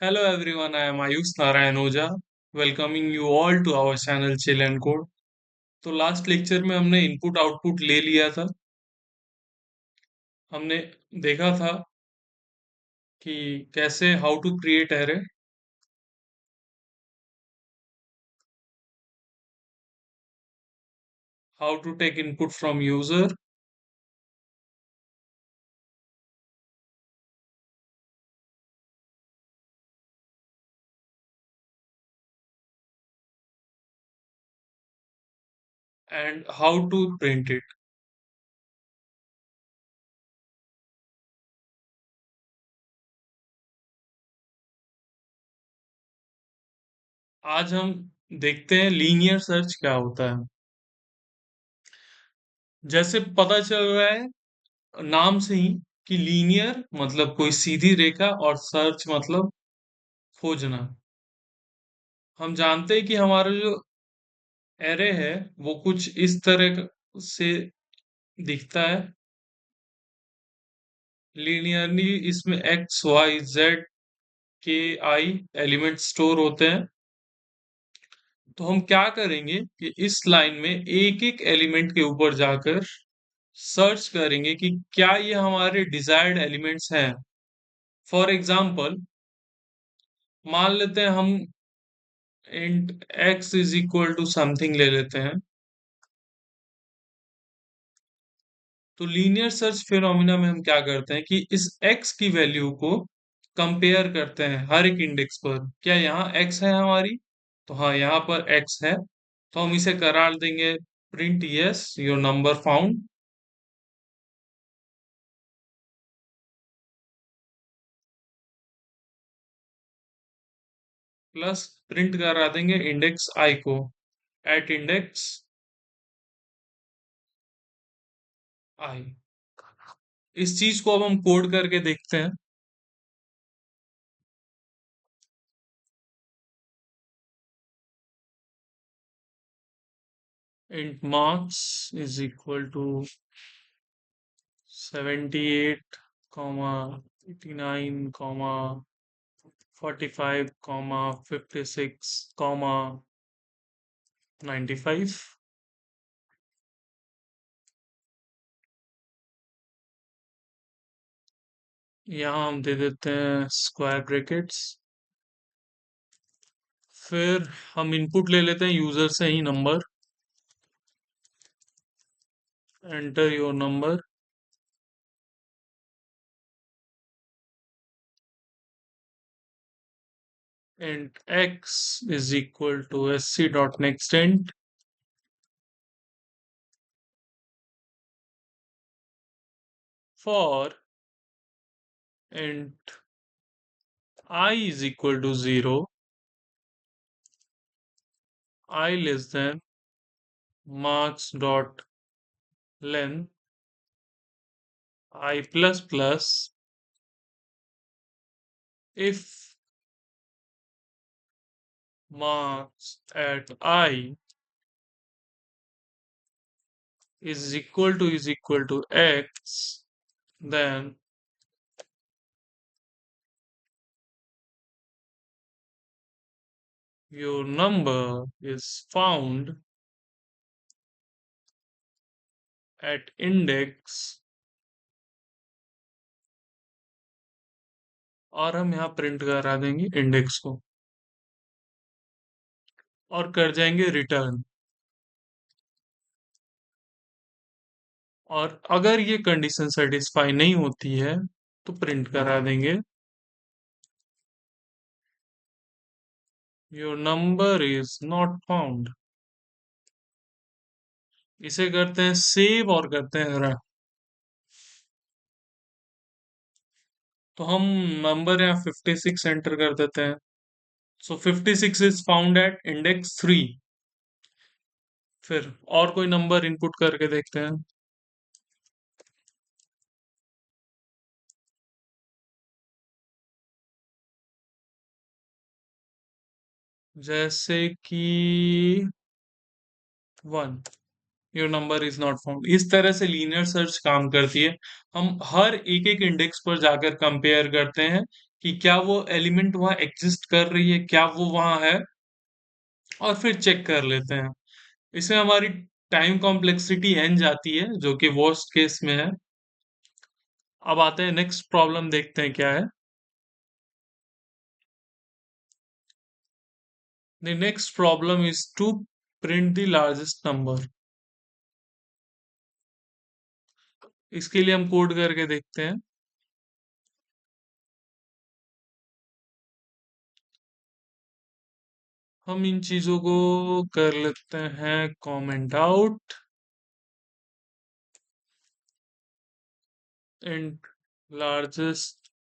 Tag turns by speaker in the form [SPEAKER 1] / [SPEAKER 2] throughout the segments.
[SPEAKER 1] Hello everyone, I am Ayush Narayan Oja, welcoming you all to our channel Chill and Code। तो last lecture में हमने input output ले लिया था। हमने देखा था कि कैसे how to create array, how to take input from user and how to print it. आज हम देखते हैं लीनियर सर्च क्या होता है। जैसे पता चल रहा है नाम से ही कि लीनियर मतलब कोई सीधी रेखा और सर्च मतलब खोजना। हम जानते हैं कि हमारा जो एरे है वो कुछ इस तरह से दिखता है। लीनियरली इसमें एक्स वाई जेड के आई एलिमेंट स्टोर होते हैं। तो हम क्या करेंगे कि इस लाइन में एक एक एलिमेंट के ऊपर जाकर सर्च करेंगे कि क्या ये हमारे डिजायर्ड एलिमेंट्स हैं। फॉर एग्जाम्पल मान लेते हैं हम int x is equal to something ले लेते हैं। तो लीनियर सर्च फिनोमिना में हम क्या करते हैं कि इस x की वैल्यू को कंपेयर करते हैं हर एक इंडेक्स पर। क्या यहाँ x है हमारी? तो हाँ, यहाँ पर x है। तो हम इसे करार देंगे print yes your number found plus print करा देंगे इंडेक्स i को एट इंडेक्स i। इस चीज को अब हम कोड करके देखते हैं। Int marks is equal to 78 comma 89 comma 45 comma 56 comma 95। यहाँ हम दे देते हैं स्क्वायर ब्रैकेट्स। फिर हम इनपुट ले लेते हैं यूजर से ही नंबर। Enter your number. And x is equal to sc dot next int for int I is equal to 0, I less than marks dot length I plus plus if marks at I is equal to x, then your number is found at index। और हम यहाँ print करा देंगे index को और कर जाएंगे return. और अगर ये कंडीशन सेटिस्फाई नहीं होती है तो प्रिंट करा देंगे your number is not found. इसे करते हैं सेव और करते हैं रन। तो हम नंबर यहाँ 56 एंटर कर देते हैं। सो 56 इज फाउंड एट इंडेक्स 3। फिर और कोई नंबर इनपुट करके देखते हैं। जैसे कि 1, your number is not found. इस तरह से लीनियर सर्च काम करती है। हम हर एक एक इंडेक्स पर जाकर कंपेयर करते हैं कि क्या वो एलिमेंट वहां एग्जिस्ट कर रही है, क्या वो वहां है, और फिर चेक कर लेते हैं। इसमें हमारी टाइम कॉम्प्लेक्सिटी n जाती है, जो कि वर्स्ट केस में है। अब आते हैं नेक्स्ट प्रॉब्लम, देखते हैं क्या है। The next problem is to print the largest number. इसके लिए हम कोड करके देखते हैं। हम इन चीजों को कर लेते हैं comment out. And largest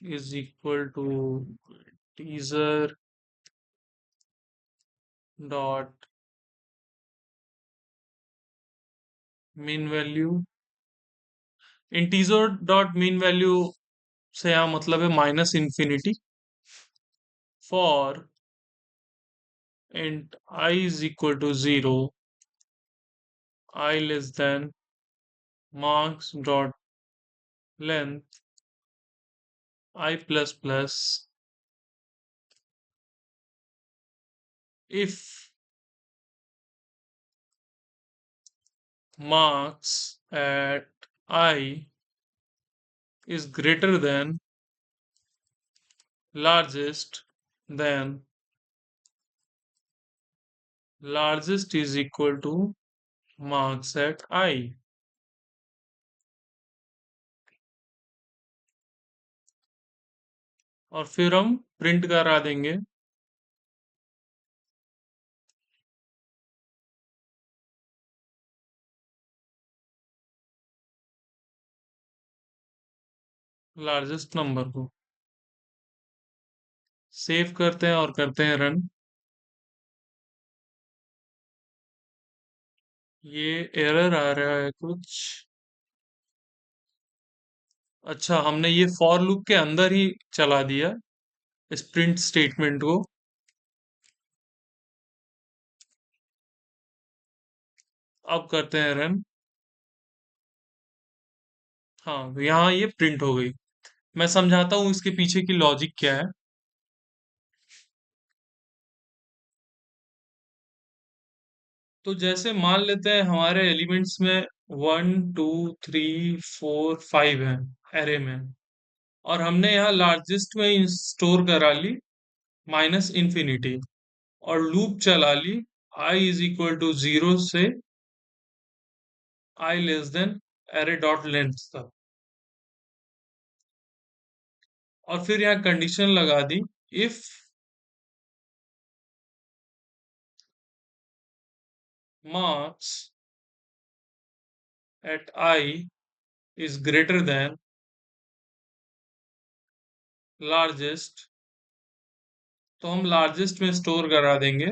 [SPEAKER 1] is equal to integer dot min value. Integer dot min value से यहाँ मतलब है minus infinity for int I is equal to 0, I less than marks dot length I plus plus if marks at I is greater than largest, then largest is equal to marks at I। और फिर हम print करा देंगे largest number को। Save करते हैं और करते हैं रन। ये एरर आ रहा है कुछ। अच्छा, हमने ये फॉर लूप के अंदर ही चला दिया इस प्रिंट स्टेटमेंट को। अब करते हैं रन। हाँ, यहाँ ये प्रिंट हो गई। मैं समझाता हूँ इसके पीछे की लॉजिक क्या है। तो जैसे मान लेते हैं हमारे एलिमेंट्स में 1 2 3 4 5 है एरे में, और हमने यहाँ लार्जेस्ट में स्टोर करा ली माइनस इंफिनिटी, और लूप चला ली आई इज इक्वल टू 0 से I less than array dot length तक। और फिर यहाँ कंडीशन लगा दी, if marks at I is greater than largest, तो हम लार्जेस्ट में स्टोर करा देंगे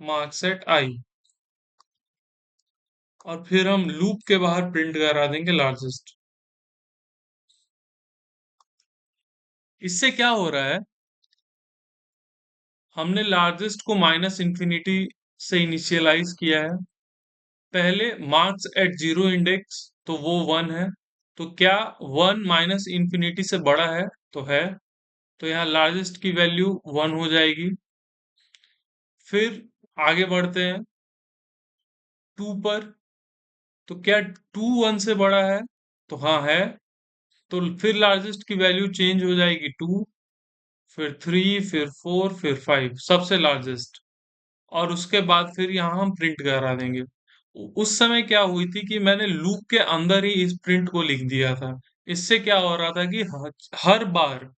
[SPEAKER 1] मार्क्स एट आई, और फिर हम लूप के बाहर प्रिंट करा देंगे लार्जेस्ट। इससे क्या हो रहा है, हमने लार्जेस्ट को माइनस इंफिनिटी से इनिशियलाइज किया है। पहले मार्क्स एट जीरो इंडेक्स, तो वो 1 है। तो क्या 1 माइनस इंफिनिटी से बड़ा है? तो है। तो यहाँ लार्जेस्ट की वैल्यू 1 हो जाएगी। फिर आगे बढ़ते हैं 2 पर। तो क्या 2 1 से बड़ा है? तो हाँ है। तो फिर लार्जेस्ट की वैल्यू चेंज हो जाएगी 2, फिर 3, फिर 4, फिर 5, सबसे लार्जेस्ट। और उसके बाद फिर यहाँ हम प्रिंट करा देंगे। उस समय क्या हुई थी कि मैंने लूप के अंदर ही इस प्रिंट को लिख दिया था। इससे क्या हो रहा था कि हर बार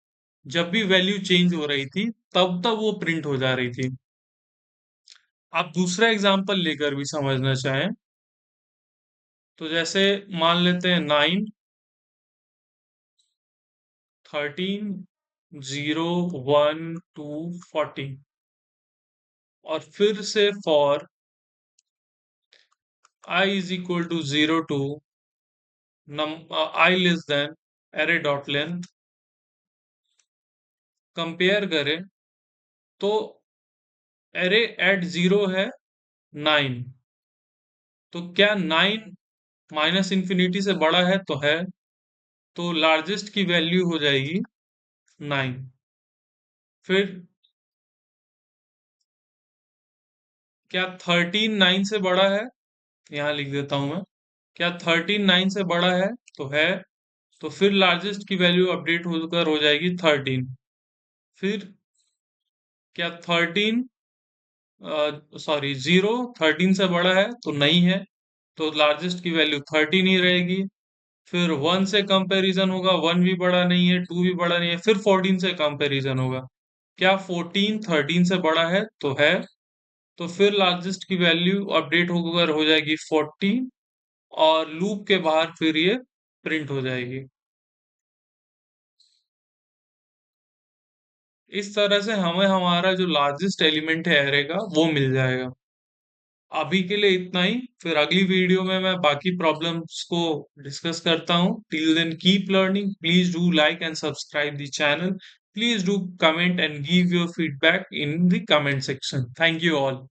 [SPEAKER 1] जब भी वैल्यू चेंज हो रही थी, तब तब वो प्रिंट हो जा रही थी। आप दूसरा एग्जांपल लेकर भी समझना चाहें तो जैसे मान लेते हैं 9 13 0 1 2 40, और फिर से for I is equal to 0 to I less than array dot length। Compare करें तो एरे एट 0 है 9, तो क्या 9 माइनस इंफिनिटी से बड़ा है? तो है। तो लार्जेस्ट की वैल्यू हो जाएगी 9। फिर क्या 13 9 से बड़ा है? यहाँ लिख देता हूं मैं। क्या 13 9 से बड़ा है? तो है। तो फिर लार्जेस्ट की वैल्यू अपडेट होकर हो जाएगी 13। फिर क्या 13 सॉरी 0 13 से बड़ा है? तो नहीं है। तो लार्जेस्ट की वैल्यू 13 ही रहेगी। फिर 1 से कंपैरिजन होगा, 1 भी बड़ा नहीं है, 2 भी बड़ा नहीं है, फिर 14 से कंपैरिजन होगा। क्या 14 13 से बड़ा है? तो है। तो फिर लार्जेस्ट की वैल्यू अपडेट होकर हो जाएगी 14, और लूप के बाहर फिर ये प्रिंट हो जाएगी। इस तरह से हमें हमारा जो लार्जेस्ट एलिमेंट है एरे का वो मिल जाएगा। अभी के लिए इतना ही, फिर अगली वीडियो में मैं बाकी प्रॉब्लम्स को डिस्कस करता हूँ। Till then keep learning, please do like and subscribe the channel, please do comment and give your feedback in the comment section. Thank you all.